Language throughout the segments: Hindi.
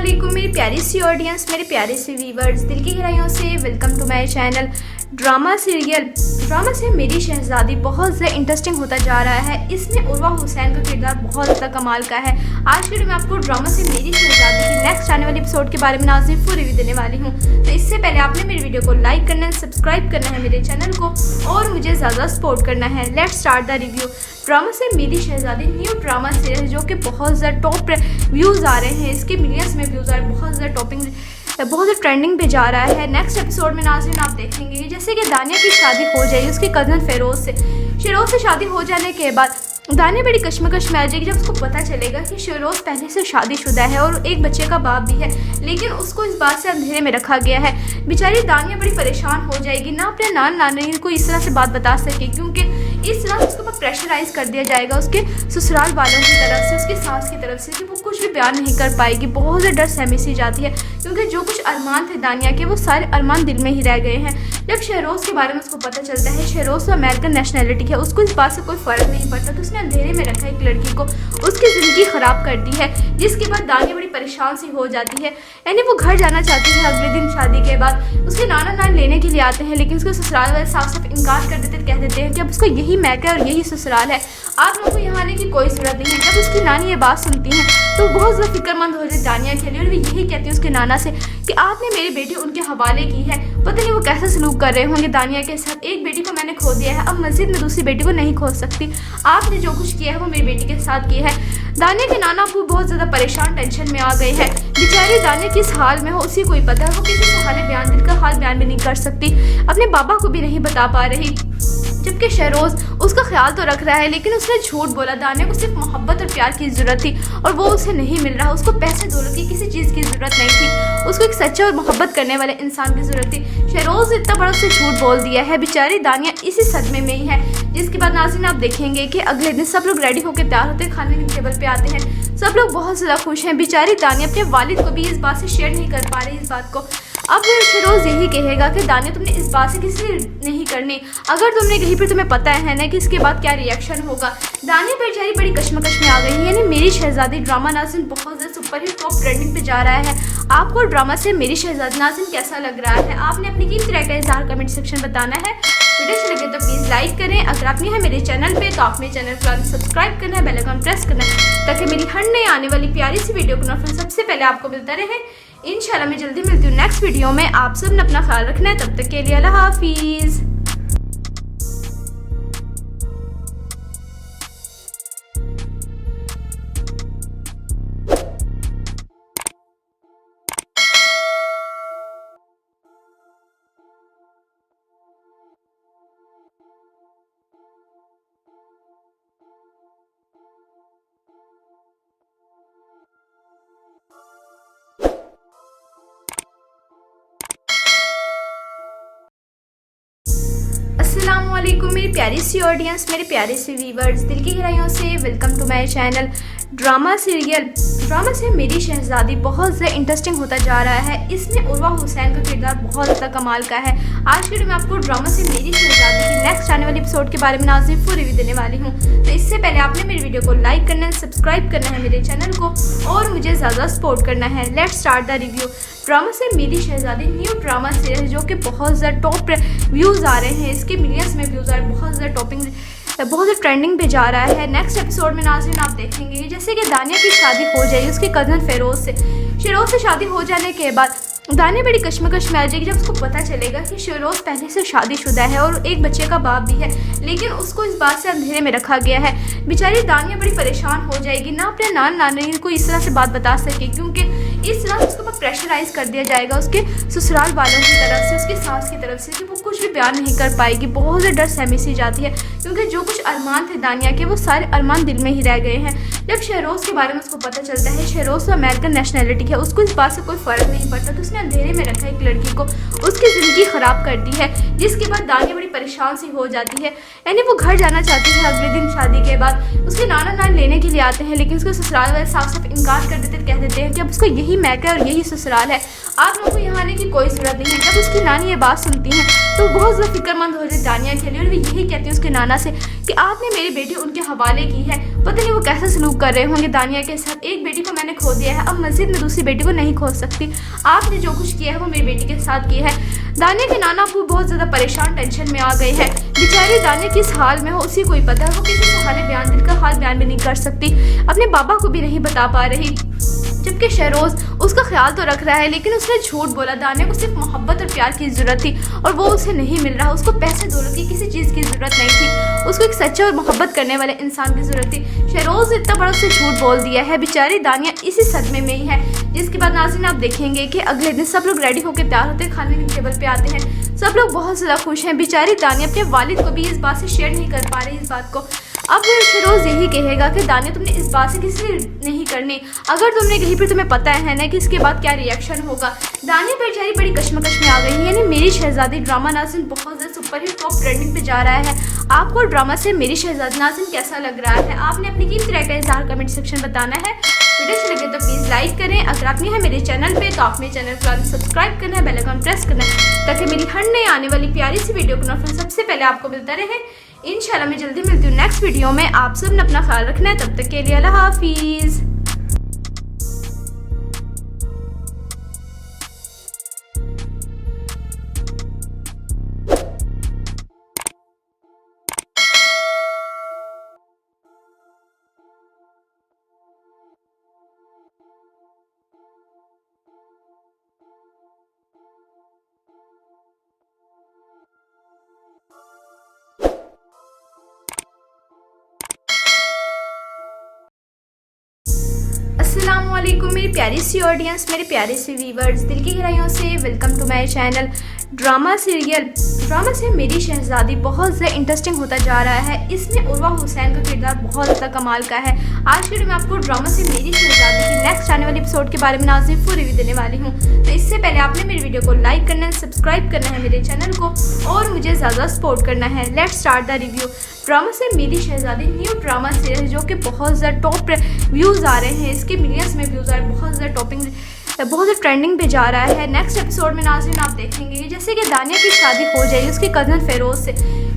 अस्सलामुअलैकुम मेरी प्यारी सी ऑडियंस, मेरे प्यारे से व्यूवर्स, दिल की गहराइयों से welcome to my channel. Drama से मेरी शहजादी बहुत ज़्यादा इंटरेस्टिंग होता जा रहा है। इसमें उर्वा हुसैन का किरदार बहुत ज़्यादा कमाल का है। आज के वीडियो में आपको ड्रामा से मेरी शहजादी की नेक्स्ट आने वाले एपिसोड के बारे में नाज़िम फुल रिव्यू देने वाली हूँ। तो इससे पहले आपने मेरी वीडियो को लाइक करना है, सब्सक्राइब करना है मेरे चैनल को और मुझे ज़्यादा सपोर्ट करना है। Let's start the review. Drama से मेरी शहजादी न्यू ड्रामा सीरीज जो कि बहुत ज़्यादा टॉप व्यूज़ आ रहे हैं, इसके मिलियंस में व्यूज़ आ रहे हैं, बहुत ज़्यादा ट्रेंडिंग पे जा रहा है। नेक्स्ट एपिसोड में नाज़रीन आप देखेंगे जैसे कि दानिया की शादी हो जाएगी उसके कज़न शेरोज़ से शादी हो जाने के बाद दानिया बड़ी कश्मकश में आ जाएगी जब उसको पता चलेगा कि शेरोज़ पहले से शादीशुदा है और एक बच्चे का बाप भी है, लेकिन उसको इस बात से अंधेरे में रखा गया है। बेचारी दानिया बड़ी परेशान हो जाएगी, ना अपने नानी को इस तरह से बात बता सके, क्योंकि इस तरह उसके ऊपर प्रेशराइज कर दिया जाएगा उसके ससुराल वालों की तरफ से, उसकी सास की तरफ से, कि वो कुछ भी बयान नहीं कर पाएगी। बहुत ज़्यादा डर सहमी सी जाती है, क्योंकि जो कुछ अरमान थे दानिया के वो सारे अरमान दिल में ही रह गए हैं। जब शेरोज़ के बारे में उसको पता चलता है शेरोज़ तो अमेरिकन नेशनैलिटी है, उसको इस बात से कोई फ़र्क नहीं पड़ता, तो उसने अंधेरे में रखा एक लड़की को, उसकी ज़िंदगी ख़राब कर दी है, जिसके बाद दानिया बड़ी परेशान सी हो जाती है। यानी वो घर जाना चाहती है अगले दिन शादी के बाद। उसके नाना लेने के लिए आते हैं, लेकिन उसके ससुराल वाले साफ इनकार कर देते, कह देते हैं कि अब उसको यही मैके और यही ससुराल है, आप लोगों को यहाँ आने की कोई ज़रूरत नहीं है। जब उसकी नानी ये बात सुनती हैं तो बहुत ज़्यादा फिक्रमंद हो जाती है दानिया के लिए, और वे यही कहती है उसके नाना से कि आपने मेरी बेटी उनके हवाले की है, पता नहीं वो कैसा सलूक कर रहे होंगे दानिया के साथ। एक बेटी को मैंने खो दिया है, अब मस्जिद में दूसरी बेटी को नहीं खो सकती, आपने जो कुछ किया है वो मेरी बेटी के साथ किया है। दानिया के नाना अबू बहुत ज़्यादा परेशान टेंशन में आ गए हैं। बेचारी दानिया किस हाल में हो उसी को ही पता है, वो किसी से दिल का हाल बयान भी नहीं कर सकती, अपने बाबा को भी नहीं बता पा रही। जबकि शेरोज़ उसका ख्याल तो रख रहा है, लेकिन उसने झूठ बोला। दानिया को सिर्फ मोहब्बत और प्यार की ज़रूरत थी और वो उसे नहीं मिल रहा। उसको पैसे दौलत की किसी चीज़ की ज़रूरत नहीं थी, उसको एक सच्चा और मोहब्बत करने वाले इंसान की ज़रूरत थी। शेरोज़ इतना बड़ा उससे झूठ बोल दिया है। बेचारी दानिया इसी सदमे में ही है, जिसके बाद नाज़रीन आप देखेंगे कि अगले दिन सब लोग रेडी होकर तैयार होते हैं, खाने के टेबल पर आते हैं, सब लोग बहुत ज़्यादा खुश हैं। बेचारी दानिया अपने वालिद को भी इस बात से शेयर नहीं कर पा रही इस बात को। अब शेरोज़ यही कहेगा कि दानिया तुमने इस बात से किसी नहीं करनी, अगर तुमने कहीं पर तुम्हें पता है ना कि इसके बाद क्या रिएक्शन होगा। दानिया बेचारी बड़ी कश्मकश में आ गई है। यानी मेरी शहजादी ड्रामा नाज़रीन बहुत ज़्यादा सुपर हिट टॉप ट्रेंडिंग पे जा रहा है। आपको ड्रामा से मेरी शहजादी नाज़रीन कैसा लग रहा है? आपने अपनी कीमती राय का इज़हार कमेंट सेक्शन बताना है। वीडियो अच्छी लगे तो प्लीज़ लाइक करें। अगर आप नहीं है मेरे चैनल पे तो आप मेरे चैनल को सब्सक्राइब करना है, बेल आइकन प्रेस करना है, ताकि मेरी हर नई आने वाली प्यारी सी वीडियो को नोटिफिकेशन सबसे पहले आपको मिलता रहे। इंशाल्लाह मैं जल्दी मिलती हूँ नेक्स्ट वीडियो में। आप सब ने अपना ख्याल रखना है, तब तक के लिए अल्लाह हाफिज़। अस्सलामुअलैकुम मेरी प्यारी सी ऑडियंस, मेरे प्यारे से व्यूवर्स, दिल की गहराइयों से welcome to my channel. Drama से मेरी शहजादी बहुत ज़्यादा इंटरेस्टिंग होता जा रहा है। इसमें उर्वा हुसैन का किरदार बहुत ज़्यादा कमाल का है। आज के वीडियो में आपको ड्रामा से मेरी शहजादी की नेक्स्ट आने वाले एपिसोड के बारे में नाज़िम फुल रिव्यू देने वाली हूँ। तो इससे पहले आपने मेरी वीडियो को लाइक करना है, सब्सक्राइब करना है मेरे चैनल को और मुझे ज़्यादा सपोर्ट करना है। Let's start the review. Drama से मेरी शहजादी न्यू ड्रामा सीरीज जो कि बहुत ज़्यादा टॉप व्यूज़ आ रहे हैं, इसके मिलियंस में व्यूज़ आ रहे हैं, बहुत ज़्यादा ट्रेंडिंग पे जा रहा है। नेक्स्ट एपिसोड में नाज़रीन आप देखेंगे जैसे कि दानिया की शादी हो जाएगी उसके कज़न शेरोज़ से शादी हो जाने के बाद दानिया बड़ी कश्मकश में आ जाएगी जब उसको पता चलेगा कि शेरोज़ पहले से शादीशुदा है और एक बच्चे का बाप भी है, लेकिन उसको इस बात से अंधेरे में रखा गया है। बेचारी दानिया बड़ी परेशान हो जाएगी, ना अपने नानी को इस तरह से बात बता सके, क्योंकि इस तरह उसके ऊपर प्रेशराइज कर दिया जाएगा उसके ससुराल वालों की तरफ से, उसकी सास की तरफ से, कि वो कुछ भी बयान नहीं कर पाएगी। बहुत ज़्यादा डर सहमी सी जाती है, क्योंकि जो कुछ अरमान थे दानिया के वो सारे अरमान दिल में ही रह गए हैं। जब शेरोज़ के बारे में उसको पता चलता है शेरोज़ तो अमेरिकन नेशनैलिटी है, उसको इस बात से कोई फ़र्क नहीं पड़ता, तो उसने अंधेरे में रखा एक लड़की को, उसकी ज़िंदगी ख़राब कर दी है, जिसके बाद दानिया बड़ी परेशान सी हो जाती है। यानी वो घर जाना चाहती है अगले दिन शादी के बाद। उसके नाना लेने के लिए आते हैं, लेकिन उसके ससुराल वाले साफ इनकार कर देते, कह देते हैं कि अब उसको यही मैके और यही ससुराल है, आप लोगों को यहाँ आने की कोई ज़रूरत नहीं है। जब उसकी नानी ये बात सुनती हैं तो बहुत ज़्यादा फिक्रमंद हो जाती दानिया के लिए, और वो यही कहती है उसके नाना से कि आपने मेरी बेटी उनके हवाले की है, पता नहीं वो कैसा सलूक कर रहे होंगे दानिया के साथ। एक बेटी को मैंने खो दिया है, अब मस्जिद में दूसरी बेटी को नहीं खो सकती। आपने जो कुछ किया है वो मेरी बेटी के साथ किया है। दानिया के नाना अबू बहुत ज़्यादा परेशान, टेंशन में आ गए हैं। बेचारी दानिया किस हाल में हो उसी को ही पता है। वो किसी से हाल बयान, दिल का हाल बयान भी नहीं कर सकती, अपने बाबा को भी नहीं बता पा रही। जबकि शहरोज़ उसका ख्याल तो रख रहा है, लेकिन उसने झूठ बोला। दानिया को सिर्फ मोहब्बत और प्यार की ज़रूरत थी और वो उसे नहीं मिल रहा। उसको पैसे दौलत की किसी चीज़ की ज़रूरत नहीं थी, उसको एक सच्चा और मोहब्बत करने वाले इंसान की ज़रूरत थी। शहरोज़ इतना बड़ा उससे झूठ बोल दिया है। बेचारी दानिया इसी सदमे में ही है, जिसके बाद नाज़रीन आप देखेंगे कि अगले दिन सब लोग रेडी होकर तैयार होते हैं, खाने के टेबल पे आते हैं, सब लोग बहुत ज़्यादा खुश हैं। बेचारी दानिया अपने वालिद को भी इस बात से शेयर नहीं कर पा रही इस बात को। अब शहरोज़ यही कहेगा कि दानिया तुमने इस बात से किसी से नहीं करनी, अगर तुमने कहीं पर तुम्हें पता है ना कि इसके बाद क्या रिएक्शन होगा। दानिया बेचारी बड़ी कश्मकश में आ गई है। यानी मेरी शहजादी ड्रामा नाज़रीन बहुत ज़्यादा सुपर हिट टॉप ट्रेंडिंग पे जा रहा है। आपको ड्रामा से मेरी शहजादी नाज़रीन कैसा लग रहा है? आपने अपनी कीमती राय का इज़हार कमेंट सेक्शन बताना है। वीडियो अच्छी लगे तो प्लीज़ लाइक करें। अगर आप नहीं है मेरे चैनल पे तो आप मेरे चैनल को सब्सक्राइब करना है, बेल आइकन प्रेस करना है, ताकि मेरी हर नई आने वाली प्यारी सी वीडियो का नोटिफिकेशन सबसे पहले आपको मिलता रहे। इंशाल्लाह मैं जल्दी मिलती हूँ नेक्स्ट वीडियो में। आप सब ने अपना ख्याल रखना है, तब तक के लिए अल्लाह हाफिज़। अस्सलामुअलैकुम मेरी प्यारी सी ऑडियंस, मेरे प्यारे से व्यूवर्स, दिल की गहराइयों से welcome to my channel drama serial. Drama से मेरी शहजादी बहुत ज़्यादा इंटरेस्टिंग होता जा रहा है। इसमें उर्वा हुसैन का किरदार बहुत ज़्यादा कमाल का है। आज के वीडियो में आपको ड्रामा से मेरी शहजादी की नेक्स्ट आने वाली एपिसोड के बारे में नाज़रीन फुल रिव्यू देने वाली हूँ। तो इससे पहले आपने मेरी वीडियो को लाइक करना है, सब्सक्राइब करना है मेरे चैनल को और मुझे ज़्यादा सपोर्ट करना है। Let's start the review. Drama से मेरी शहजादी न्यू ड्रामा सीरीज जो कि बहुत ज़्यादा टॉप व्यूज़ आ रहे हैं, इसके मिलियंस में व्यूज़ आ रहे हैं, बहुत ज़्यादा बहुत ज़्यादा ट्रेंडिंग पे जा रहा है। नेक्स्ट एपिसोड में नाज़रीन आप देखेंगे जैसे कि दानिया की शादी हो जाएगी उसके कज़न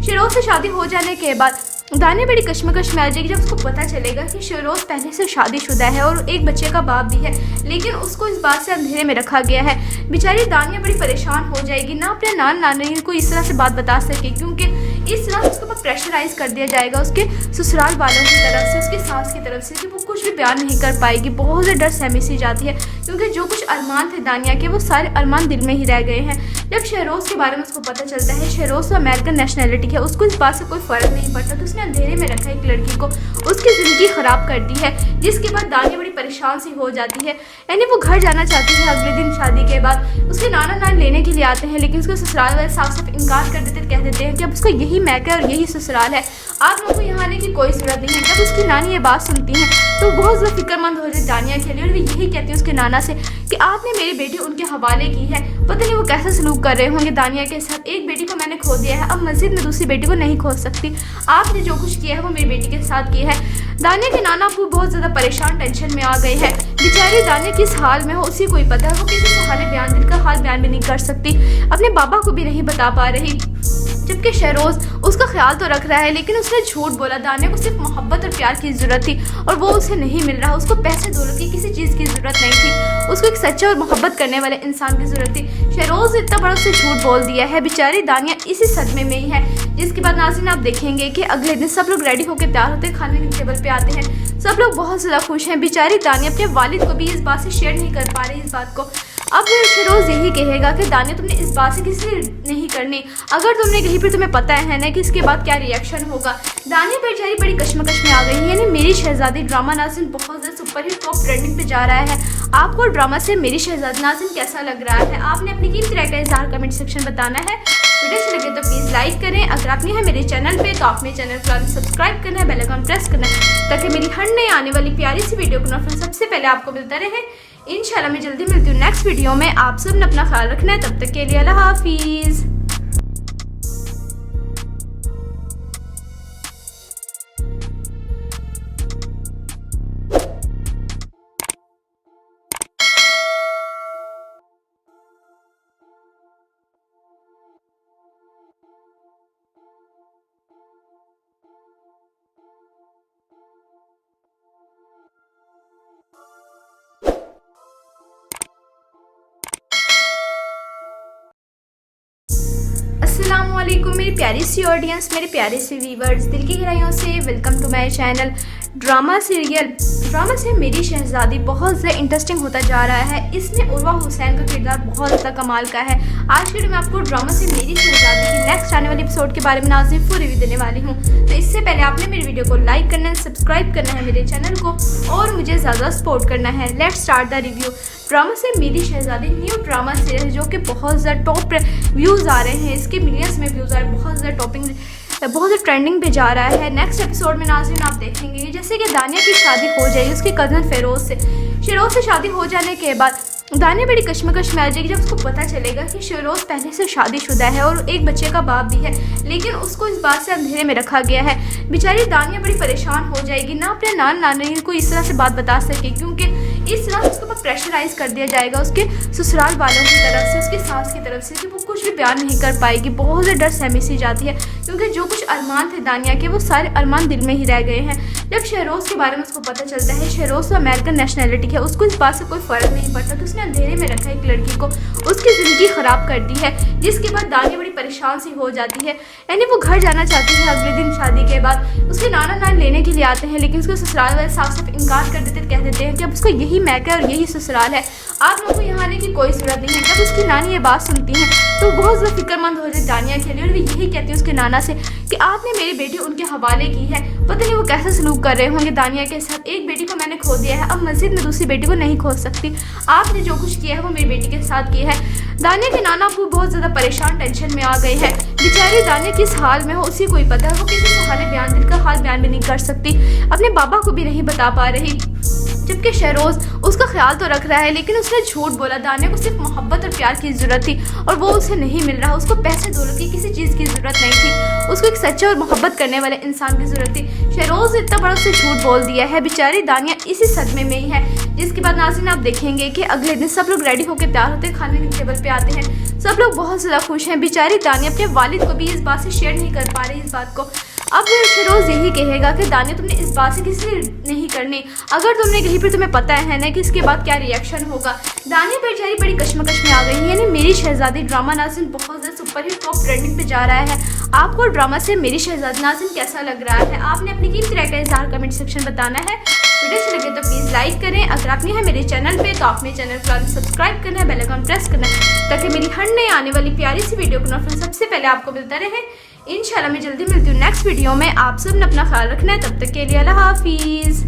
शेरोज़ से शादी हो जाने के बाद दानिया बड़ी कश्मकश में आ जाएगी जब उसको पता चलेगा कि शेरोज़ पहले से शादीशुदा है और एक बच्चे का बाप भी है, लेकिन उसको इस बात से अंधेरे में रखा गया है। बेचारी दानिया बड़ी परेशान हो जाएगी, ना अपने नानी को इस तरह से बात बता सके, क्योंकि इस तरह उसके ऊपर प्रेशराइज कर दिया जाएगा उसके ससुराल वालों की तरफ से, उसकी सास की तरफ से, कि वो कुछ भी बयान नहीं कर पाएगी। बहुत ज़्यादा डर सहमी सी जाती है, क्योंकि जो कुछ अरमान थे दानिया के वो सारे अरमान दिल में ही रह गए हैं। जब शेरोज़ के बारे में उसको पता चलता है शेरोज़ तो अमेरिकन नेशनैलिटी है, उसको इस बात से कोई फ़र्क नहीं पड़ता, तो उसने अंधेरे में रखा एक लड़की को, उसकी ज़िंदगी ख़राब कर दी है, जिसके बाद दानिया बड़ी परेशान सी हो जाती है। यानी वो घर जाना चाहती है अगले दिन शादी के बाद। उसके नाना लेने के लिए आते हैं, लेकिन उसके ससुराल वाले साफ साफ इनकार कर देते, कह देते हैं कि अब उसका यही मैके और यही ससुराल है, आप लोगों को यहाँ आने की कोई ज़रूरत नहीं है। जब उसकी नानी ये बात सुनती हैं तो बहुत ज़्यादा फिक्रमंद हो जाती दानिया के लिए, और वो यही कहती है उसके नाना से कि आपने मेरी बेटी उनके हवाले की है, पता नहीं वो कैसा सलूक कर रहे होंगे दानिया के साथ। एक बेटी को मैंने खो दिया है, अब मस्जिद में दूसरी बेटी को नहीं खो सकती। आपने जो कुछ किया है वो मेरी बेटी के साथ किया है। दानिया के नाना अबू बहुत ज़्यादा परेशान, टेंशन में आ गए हैं। बेचारी दानिया किस हाल में हो उसी को ही पता है। वो किसी से हाल बयान, दिल का हाल बयान भी नहीं कर सकती, अपने बाबा को भी नहीं बता पा रही। जबकि शहरोज़ उसका ख्याल तो रख रहा है, लेकिन उसने झूठ बोला। दानिया को सिर्फ मोहब्बत और प्यार की ज़रूरत थी और वो उसे नहीं मिल रहा। उसको पैसे दौलत की किसी चीज़ की ज़रूरत नहीं थी, उसको एक सच्चा और मोहब्बत करने वाले इंसान की ज़रूरत थी। शहरोज़ इतना बड़ा उससे झूठ बोल दिया है। बेचारी दानिया इसी सदमे में ही है, जिसके बाद नाज़रीन आप देखेंगे कि अगले दिन सब लोग रेडी होकर तैयार होते हैं, खाने के टेबल पे आते हैं, सब लोग बहुत ज़्यादा खुश हैं। बेचारी दानिया अपने वालिद को भी इस बात से शेयर नहीं कर पा रही इस बात को। अब शहरोज़ यही कहेगा कि दानिया तुमने इस बात से किसी से नहीं करनी, अगर तुमने कहीं पर तुम्हें पता है ना कि इसके बाद क्या रिएक्शन होगा। दानिया बेचारी बड़ी कश्मकश में आ गई है। यानी मेरी शहजादी ड्रामा नाज़रीन बहुत ज़्यादा सुपर हिट टॉप ट्रेंडिंग पे जा रहा है। आपको ड्रामा से मेरी शहजादी नाज़रीन कैसा लग रहा है? आपने अपनी कीमती राय का इज़हार कमेंट सेक्शन बताना है। वीडियो अच्छी लगे तो प्लीज़ लाइक करें। अगर आप नहीं है मेरे चैनल पे तो आप मेरे चैनल को सब्सक्राइब करना है, बेल आइकन प्रेस करना है, ताकि मेरी हर नई आने वाली प्यारी सी वीडियो का नोटिफिकेशन सबसे पहले आपको मिलता रहे। इंशाल्लाह मैं जल्दी मिलती हूँ नेक्स्ट वीडियो में। आप सब ने अपना ख्याल रखना है, तब तक के लिए अल्लाह हाफिज़। अस्सलामुअलैकुम मेरी प्यारी सी ऑडियंस, मेरे प्यारे से व्यूवर्स, दिल की गहराइयों से welcome to my channel. Drama से मेरी शहजादी बहुत ज़्यादा इंटरेस्टिंग होता जा रहा है। इसमें उर्वा हुसैन का किरदार बहुत ज़्यादा कमाल का है। आज के वीडियो में आपको ड्रामा से मेरी शहजादी की नेक्स्ट आने वाली एपिसोड के बारे में नाज़िम फुल रिव्यू देने वाली हूँ। तो इससे पहले आपने मेरी वीडियो को लाइक करना है, सब्सक्राइब करना है मेरे चैनल को और मुझे ज़्यादा सपोर्ट करना है। Let's start the review. Drama से मेरी शहजादी न्यू ड्रामा सीरीज जो कि बहुत ज़्यादा टॉप व्यूज़ आ रहे हैं, इसके मिलियंस में व्यूज़ आ रहे हैं, बहुत ज़्यादा बहुत ज़्यादा ट्रेंडिंग पे जा रहा है। नेक्स्ट एपिसोड में नाज़रीन आप देखेंगे जैसे कि दानिया की शादी हो जाएगी उसके कज़न शेरोज़ से शादी हो जाने के बाद दानिया बड़ी कश्मकश में आ जाएगी जब उसको पता चलेगा कि शेरोज़ पहले से शादीशुदा है और एक बच्चे का बाप भी है, लेकिन उसको इस बात से अंधेरे में रखा गया है। बेचारी दानिया बड़ी परेशान हो जाएगी, ना अपने नानी को इस तरह से बात बता सके क्योंकि इस तरह उसको प्रेशराइज कर दिया जाएगा उसके ससुराल वालों की तरफ से, उसकी सास की तरफ से कि वो कुछ भी बयान नहीं कर पाएगी। बहुत ज़्यादा डर सहमी सी जाती है क्योंकि जो कुछ अरमान थे दानिया के वो सारे अरमान दिल में ही रह गए हैं। जब शेरोज़ के बारे में उसको पता चलता है शेरोज़ तो अमेरिकन नेशनैलिटी है, उसको इस बात से कोई फ़र्क नहीं पड़ता कि उसने अंधेरे में रखा एक लड़की को, उसकी ज़िंदगी ख़राब कर दी है। जिसके बाद दानिया बड़ी परेशान सी हो जाती है, यानी वो घर जाना चाहती है अगले दिन शादी के बाद। उसके नाना लेने के लिए आते हैं लेकिन उसके ससुराल वाले साफ साफ इनकार कर देते, कह देते हैं कि अब उसको यही मैका है और यही ससुराल है, आप लोगों को यहाँ आने की कोई ज़रूरत नहीं है। जब उसकी नानी ये बात सुनती है तो बहुत ज़्यादा फिक्रमंद हो जाती है दानिया के लिए और वे यही कहती है उसके नाना से कि आपने मेरी बेटी उनके हवाले की है, पता नहीं वो कैसा सलूक कर रहे होंगे दानिया के साथ। एक बेटी को मैंने खो दिया है, अब मस्जिद में दूसरी बेटी को नहीं खो सकती, आपने जो कुछ किया है वो मेरी बेटी के साथ किया है। दानिया के नाना अबू बहुत ज़्यादा परेशान टेंशन में आ गए हैं। बेचारी दानिया किस हाल में हो उसी को ही पता है, वो किसी से हाल दिल का हाल बयान भी नहीं कर सकती, अपने बाबा को भी नहीं बता पा रही। जबकि शेरोज़ उसका ख्याल तो रख रहा है लेकिन उसने झूठ बोला। दानिया को सिर्फ मोहब्बत और प्यार की ज़रूरत थी और वो उसे नहीं मिल रहा, उसको पैसे दौलत की किसी चीज़ की ज़रूरत नहीं थी, उसको एक सच्चे और मोहब्बत करने वाले इंसान की ज़रूरत थी। शेरोज़ इतना बड़ा उससे झूठ बोल दिया है, बेचारी दानिया इसी सदमे में ही है। जिसके बाद नाज़रीन आप देखेंगे कि अगले दिन सब लोग रेडी होकर तैयार होते हैं, खाने के टेबल पे आते हैं, सब लोग बहुत ज़्यादा खुश हैं। बेचारी दानिया अपने वालिद को भी इस बात से शेयर नहीं कर पा रही इस बात को। अब शेरोज़ यही कहेगा कि दानिया तुमने इस बात से किसी से नहीं करनी, अगर तुमने कहीं पर तुम्हें पता है ना कि इसके बाद क्या रिएक्शन होगा। दानिया बेचारी बड़ी कश्मकश में आ गई है, यानी मेरी शहजादी ड्रामा नाज़रीन बहुत ज़्यादा सुपर हिट टॉप ट्रेंडिंग पे जा रहा है। आपको ड्रामा से मेरी शहजादी नाज़रीन कैसा लग रहा है? आपने अपनी कीमती राय का इज़हार कमेंट सेक्शन बताना है। वीडियो अच्छी लगे तो प्लीज़ लाइक करें, अगर आप नहीं है मेरे चैनल पे तो आप मेरे चैनल को सब्सक्राइब करना है, बेल आइकन प्रेस करना है ताकि मेरी हर नई आने वाली प्यारी सी वीडियो का नोटिफिकेशन सबसे पहले आपको मिलता रहे। इंशाल्लाह मैं जल्दी मिलती हूँ नेक्स्ट वीडियो में। आप सब ने अपना ख्याल रखना है, तब तक के लिए अल्लाह हाफिज़।